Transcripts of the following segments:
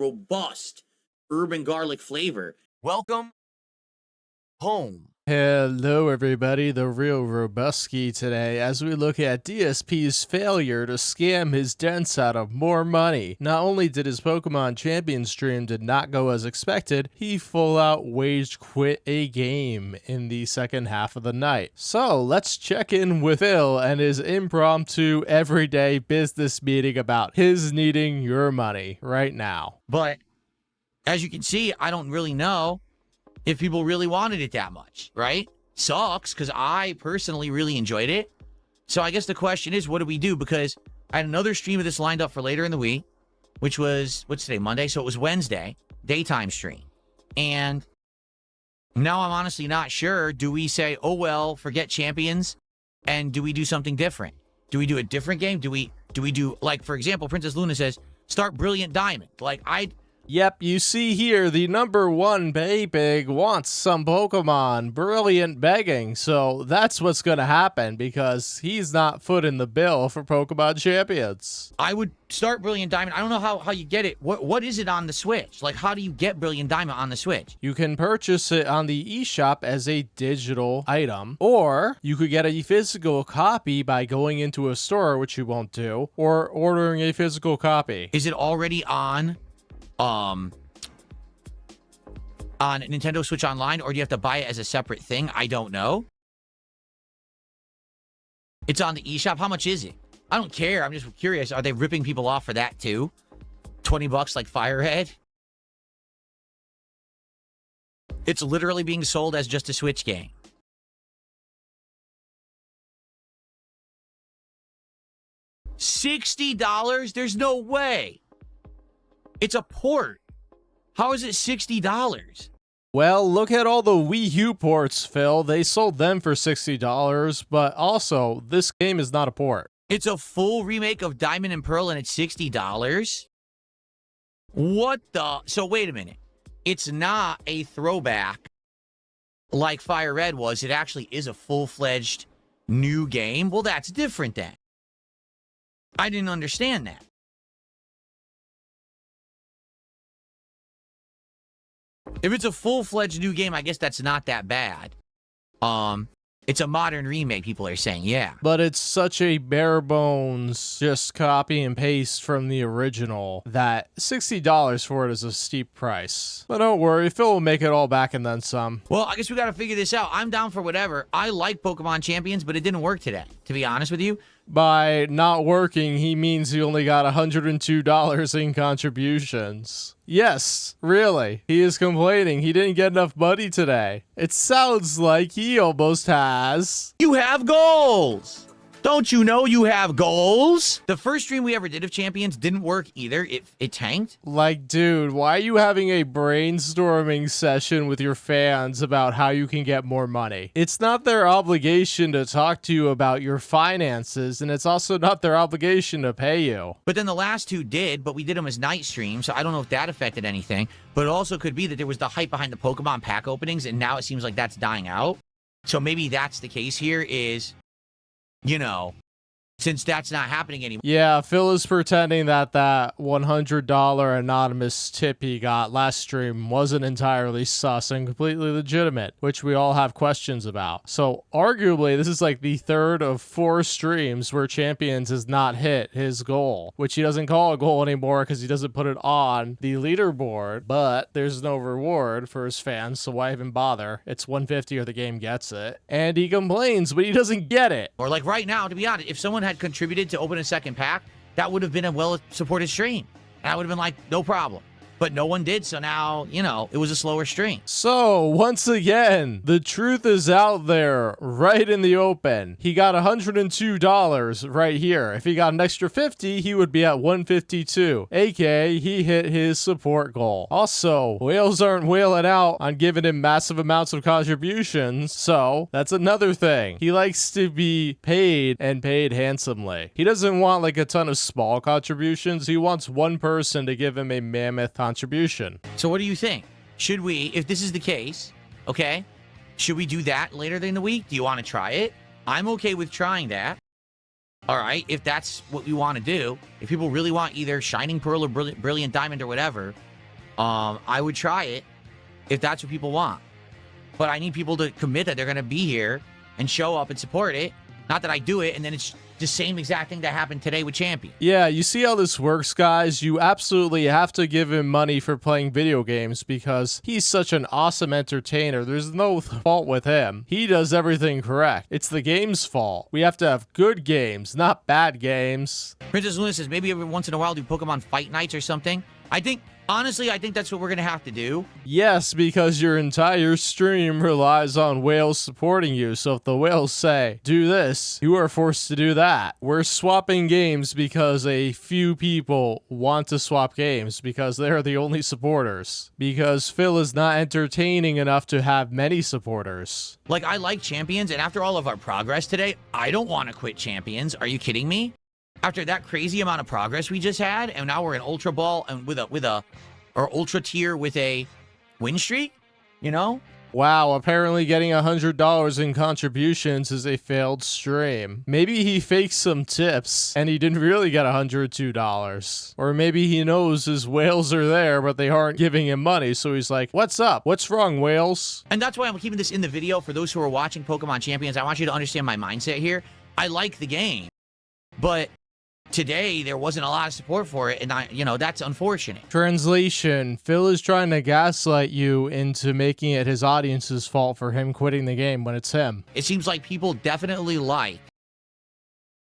robust urban garlic flavor. Welcome home. Hello everybody, the real Robusky today as we look at DSP's failure to scam his dents out of more money. Not only did his Pokemon Champions stream did not go as expected, he full out waged quit a game in the second half of the night. So let's check in with Phil and his impromptu everyday business meeting about his needing your money right now. But as you can see, I don't really know if people really wanted it that much, right? Sucks, because I personally really enjoyed it. So I guess the question is, what do we do? Because I had another stream of this lined up for later in the week, which was, what's today, Monday? So it was Wednesday, daytime stream. And now I'm honestly not sure. Do we say, oh, well, forget Champions? And do we do something different? Do we do a different game? Do we do, like, for example, Princess Luna says, start Brilliant Diamond. Like, Yep, you see here, the #1 Pay-Pig wants some Pokemon Brilliant Begging, so that's what's gonna happen because he's not footing the bill for Pokemon Champions. I would start Brilliant Diamond. I don't know how you get it. What is it on the Switch? Like, how do you get Brilliant Diamond on the Switch? You can purchase it on the eShop as a digital item, or you could get a physical copy by going into a store, which you won't do, or ordering a physical copy. Is it already on Nintendo Switch Online, or do you have to buy it as a separate thing? I don't know. It's on the eShop. How much is it? I don't care. I'm just curious. Are they ripping people off for that too? 20 bucks like Firehead? It's literally being sold as just a Switch game. $60? There's no way. It's a port. How is it $60? Well, look at all the Wii U ports, Phil. They sold them for $60, but also, this game is not a port. It's a full remake of Diamond and Pearl, and it's $60? What the? So, wait a minute. It's not a throwback like Fire Red was. It actually is a full-fledged new game. Well, that's different then. I didn't understand that. If it's a full-fledged new game, I guess that's not that bad. It's a modern remake, people are saying, yeah. But it's such a bare bones, just copy and paste from the original, that $60 for it is a steep price. But don't worry, Phil will make it all back and then some. Well, I guess we gotta figure this out. I'm down for whatever. I like Pokemon Champions, but it didn't work today, to be honest with you. By not working, he means he only got $102 in contributions. Yes, really. He is complaining he didn't get enough money today. It sounds like he almost has. You have goals! Don't you know you have goals? The first stream we ever did of Champions didn't work either. It tanked. Like, dude, why are you having a brainstorming session with your fans about how you can get more money? It's not their obligation to talk to you about your finances, and it's also not their obligation to pay you. But then the last two did, but we did them as night streams, so I don't know if that affected anything. But it also could be that there was the hype behind the Pokemon pack openings, and now it seems like that's dying out. So maybe that's the case here is, you know, since that's not happening anymore. Yeah, Phil is pretending that that $100 anonymous tip he got last stream wasn't entirely sus and completely legitimate, which we all have questions about. So arguably, this is like the third of 4 streams where Champions has not hit his goal, which he doesn't call a goal anymore because he doesn't put it on the leaderboard, but there's no reward for his fans, so why even bother? It's 150 or the game gets it. And he complains, but he doesn't get it. Or like right now, to be honest, if someone had contributed to open a second pack, that would have been a well-supported stream. And I would have been like, no problem. But no one did, so now, you know, it was a slower stream. So, once again, the truth is out there, right in the open. He got $102 right here. If he got an extra 50, he would be at 152. AKA, he hit his support goal. Also, whales aren't whaling out on giving him massive amounts of contributions, so that's another thing. He likes to be paid and paid handsomely. He doesn't want like a ton of small contributions. He wants one person to give him a mammoth contribution. So what do you think? Should we, if this is the case, okay, should we do that later in the week? Do you want to try it? I'm okay with trying that. All right, if that's what we want to do. If people really want either Shining Pearl or Brilliant Diamond or whatever, I would try it if that's what people want. But I need people to commit that they're going to be here and show up and support it. Not that I do it, and then it's the same exact thing that happened today with Champion. Yeah, you see how this works, guys? You absolutely have to give him money for playing video games because he's such an awesome entertainer. There's no fault with him. He does everything correct. It's the game's fault. We have to have good games, not bad games. Princess Luna says maybe every once in a while do Pokemon Fight Nights or something. Honestly, I think that's what we're going to have to do. Yes, because your entire stream relies on whales supporting you. So if the whales say, do this, you are forced to do that. We're swapping games because a few people want to swap games because they're the only supporters. Because Phil is not entertaining enough to have many supporters. Like, I like Champions, and after all of our progress today, I don't want to quit Champions. Are you kidding me? After that crazy amount of progress we just had, and now we're in Ultra Ball and or Ultra Tier with a win streak, you know? Wow, apparently getting $100 in contributions is a failed stream. Maybe he faked some tips and he didn't really get $102. Or maybe he knows his whales are there, but they aren't giving him money. So he's like, what's up? What's wrong, whales? And that's why I'm keeping this in the video. For those who are watching Pokemon Champions, I want you to understand my mindset here. I like the game, but today there wasn't a lot of support for it, and that's unfortunate. Translation: Phil is trying to gaslight you into making it his audience's fault for him quitting the game when it's him. It seems like people definitely like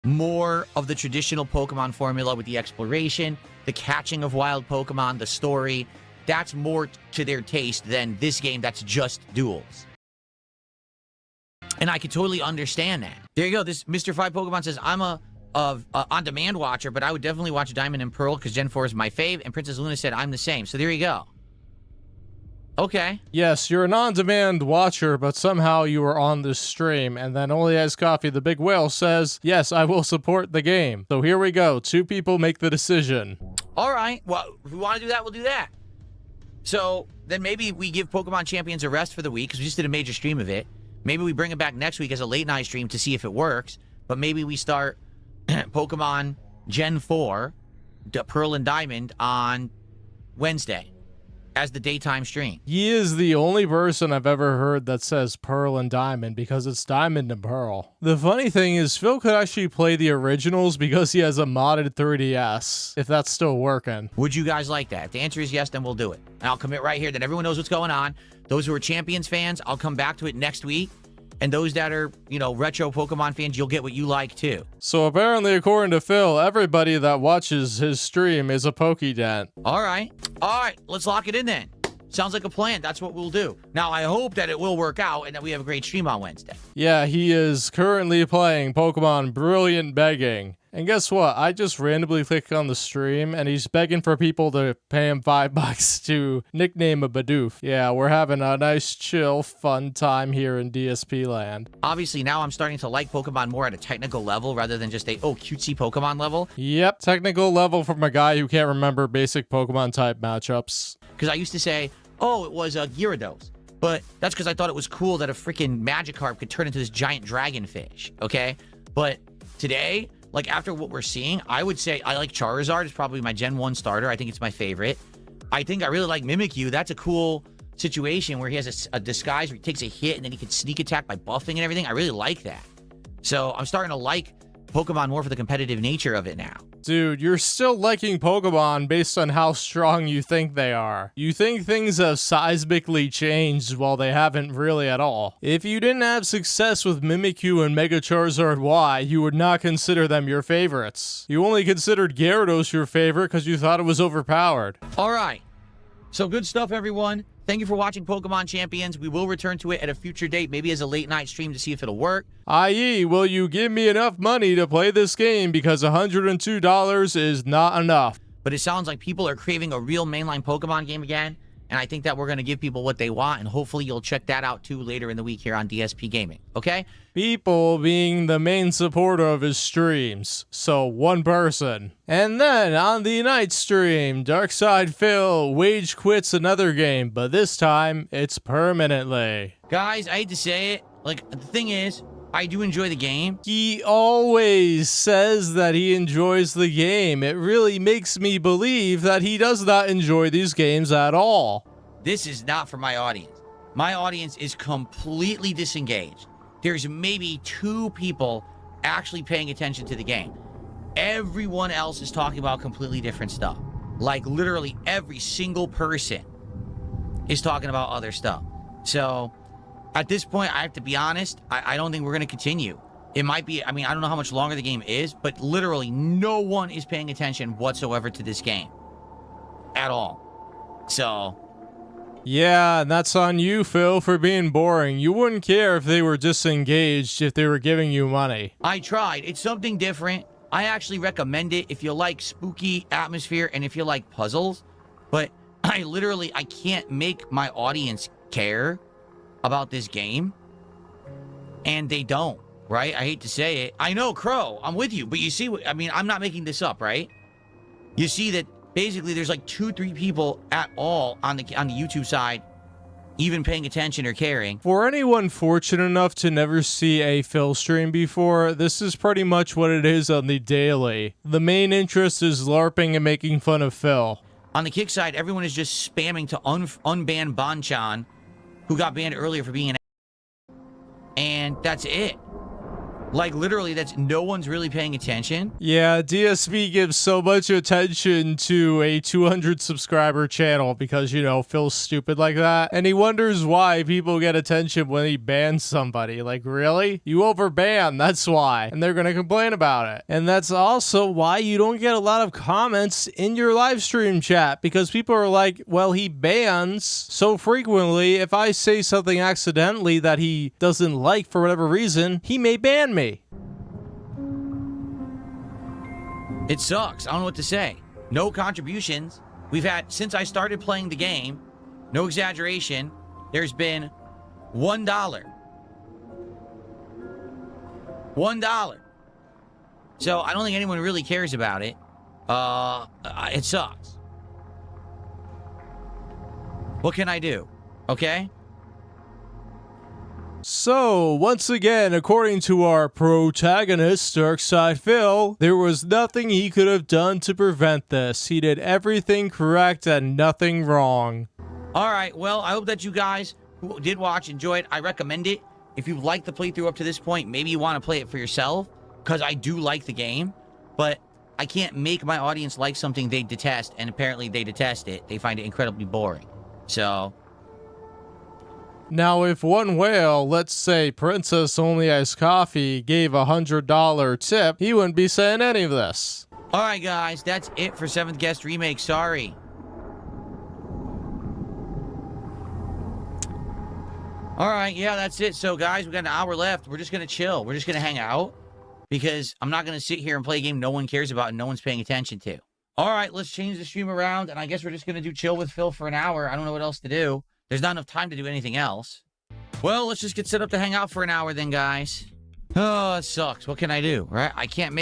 more of the traditional Pokemon formula with the exploration, the catching of wild Pokemon, the story. That's more to their taste than this game that's just duels. And I can totally understand that. There you go. This Mr. 5 Pokemon says, I'm a on-demand watcher, but I would definitely watch Diamond and Pearl because Gen 4 is my fave, and Princess Luna said I'm the same. So there you go. Okay. Yes, you're an on-demand watcher, but somehow you are on this stream, and then OnlyIcedCoffee, the big whale, says, yes, I will support the game. So here we go. 2 people make the decision. All right. Well, if we want to do that, we'll do that. So then maybe we give Pokemon Champions a rest for the week because we just did a major stream of it. Maybe we bring it back next week as a late-night stream to see if it works, but maybe we start Pokemon Gen 4, Pearl and Diamond, on Wednesday as the daytime stream. He is the only person I've ever heard that says Pearl and Diamond because it's Diamond and Pearl. The funny thing is Phil could actually play the originals because he has a modded 3DS, if that's still working. Would you guys like that? If the answer is yes, then we'll do it. And I'll commit right here that everyone knows what's going on. Those who are Champions fans, I'll come back to it next week. And those that are, retro Pokemon fans, you'll get what you like, too. So apparently, according to Phil, everybody that watches his stream is a Pokédent. All right. All right. Let's lock it in then. Sounds like a plan. That's what we'll do. Now, I hope that it will work out and that we have a great stream on Wednesday. Yeah, he is currently playing Pokémon Brilliant Begging. And guess what? I just randomly clicked on the stream and he's begging for people to pay him $5 to nickname a Bidoof. Yeah, we're having a nice, chill, fun time here in DSP land. Obviously, now I'm starting to like Pokemon more at a technical level rather than just a, cutesy Pokemon level. Yep, technical level from a guy who can't remember basic Pokemon type matchups. Because I used to say, it was a Gyarados. But that's because I thought it was cool that a freaking Magikarp could turn into this giant dragonfish, okay? But today, after what we're seeing, I would say I like Charizard. It's probably my Gen 1 starter. I think it's my favorite. I think I really like Mimikyu. That's a cool situation where he has a disguise where he takes a hit and then he can sneak attack by buffing and everything. I really like that. So I'm starting to like Pokemon more for the competitive nature of it now. Dude, you're still liking Pokemon based on how strong you think they are. You think things have seismically changed while they haven't really at all. If you didn't have success with Mimikyu and Mega Charizard Y, you would not consider them your favorites. You only considered Gyarados your favorite because you thought it was overpowered. All right. So good stuff, everyone. Thank you for watching Pokemon Champions. We will return to it at a future date, maybe as a late night stream to see if it'll work. I.e., will you give me enough money to play this game because $102 is not enough. But it sounds like people are craving a real mainline Pokemon game again, and I think that we're going to give people what they want, and hopefully you'll check that out too later in the week here on DSP Gaming, okay? People being the main supporter of his streams, so one person. And then on the night stream, Darkside Phil wage quits another game, but this time it's permanently. Guys, I hate to say it, the thing is, I do enjoy the game. He always says that he enjoys the game. It really makes me believe that he does not enjoy these games at all. This is not for my audience. My audience is completely disengaged. There's maybe 2 people actually paying attention to the game. Everyone else is talking about completely different stuff. Like literally every single person is talking about other stuff. So at this point, I have to be honest, I don't think we're going to continue. It might be, I mean, I don't know how much longer the game is, but literally no one is paying attention whatsoever to this game. At all. So... yeah, and that's on you, Phil, for being boring. You wouldn't care if they were disengaged if they were giving you money. I tried. It's something different. I actually recommend it if you like spooky atmosphere and if you like puzzles. But I can't make my audience care about this game. And they don't, right? I hate to say it. I know, Crow, I'm with you. But you see, I mean, I'm not making this up, right? You see that basically there's like 2-3 people at all on the YouTube side even paying attention or caring. For anyone fortunate enough to never see a Phil stream before, this is pretty much what it is on the daily. The main interest is LARPing and making fun of Phil. On the kick side, everyone is just spamming to unban Bonchan, who got banned earlier for being an and that's it. Like, literally, no one's really paying attention. Yeah, DSP gives so much attention to a 200 subscriber channel because, you know, Phil's stupid like that. And he wonders why people get attention when he bans somebody. Like, really? You overban, that's why. And they're gonna complain about it. And that's also why you don't get a lot of comments in your live stream chat, because people are like, well, he bans so frequently. If I say something accidentally that he doesn't like for whatever reason, he may ban me. It sucks. I don't know what to say. No contributions. We've had, since I started playing the game, no exaggeration, there's been $1. $1. So I don't think anyone really cares about it. It sucks. What can I do? Okay? So, once again, according to our protagonist, Darkside Phil, there was nothing he could have done to prevent this. He did everything correct and nothing wrong. Alright, well, I hope that you guys who did watch enjoyed. I recommend it. If you like the playthrough up to this point, maybe you want to play it for yourself, because I do like the game, but I can't make my audience like something they detest, and apparently they detest it. They find it incredibly boring. So... now, if one whale, let's say Princess OnlyIcedCoffee, gave a $100 tip, he wouldn't be saying any of this. Alright, guys, that's it for 7th Guest Remake. Sorry. Alright, yeah, that's it. So, guys, we got an hour left. We're just gonna chill. We're just gonna hang out, because I'm not gonna sit here and play a game no one cares about and no one's paying attention to. Alright, let's change the stream around, and I guess we're just gonna do chill with Phil for an hour. I don't know what else to do. There's not enough time to do anything else. Well, let's just get set up to hang out for an hour then, guys. Oh, it sucks. What can I do, right? I can't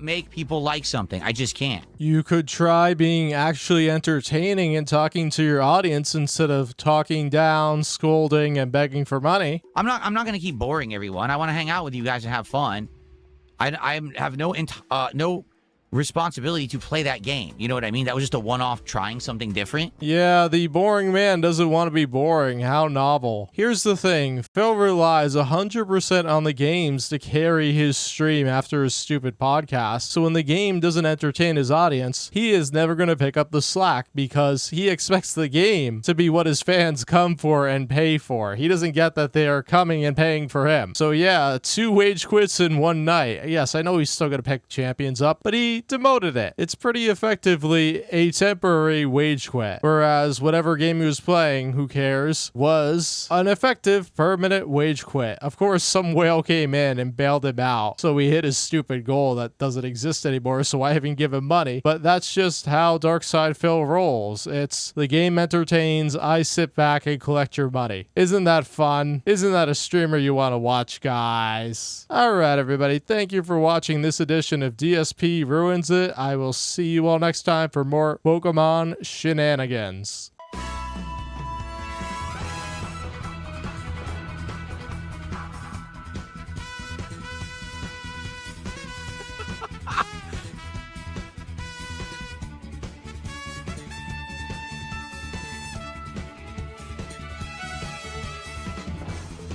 make people like something. I just can't. You could try being actually entertaining and talking to your audience instead of talking down, scolding, and begging for money. I'm not going to keep boring everyone. I want to hang out with you guys and have fun. I have no responsibility to play that game. You know what I mean? That was just a one-off trying something different. Yeah, the boring man doesn't want to be boring. How novel. Here's the thing. Phil relies 100% on the games to carry his stream after his stupid podcast. So when the game doesn't entertain his audience, he is never going to pick up the slack because he expects the game to be what his fans come for and pay for. He doesn't get that they are coming and paying for him. So yeah, 2 wage quits in one night. Yes, I know he's still going to pick Champions up, but he demoted it. It's pretty effectively a temporary wage quit. Whereas whatever game he was playing, who cares, was an effective permanent wage quit. Of course, some whale came in and bailed him out. So he hit his stupid goal that doesn't exist anymore, so I haven't given money. But that's just how Darkside Phil rolls. It's the game entertains, I sit back and collect your money. Isn't that fun? Isn't that a streamer you want to watch, guys? Alright, everybody. Thank you for watching this edition of DSP Ruins It. I will see you all next time for more Pokemon shenanigans.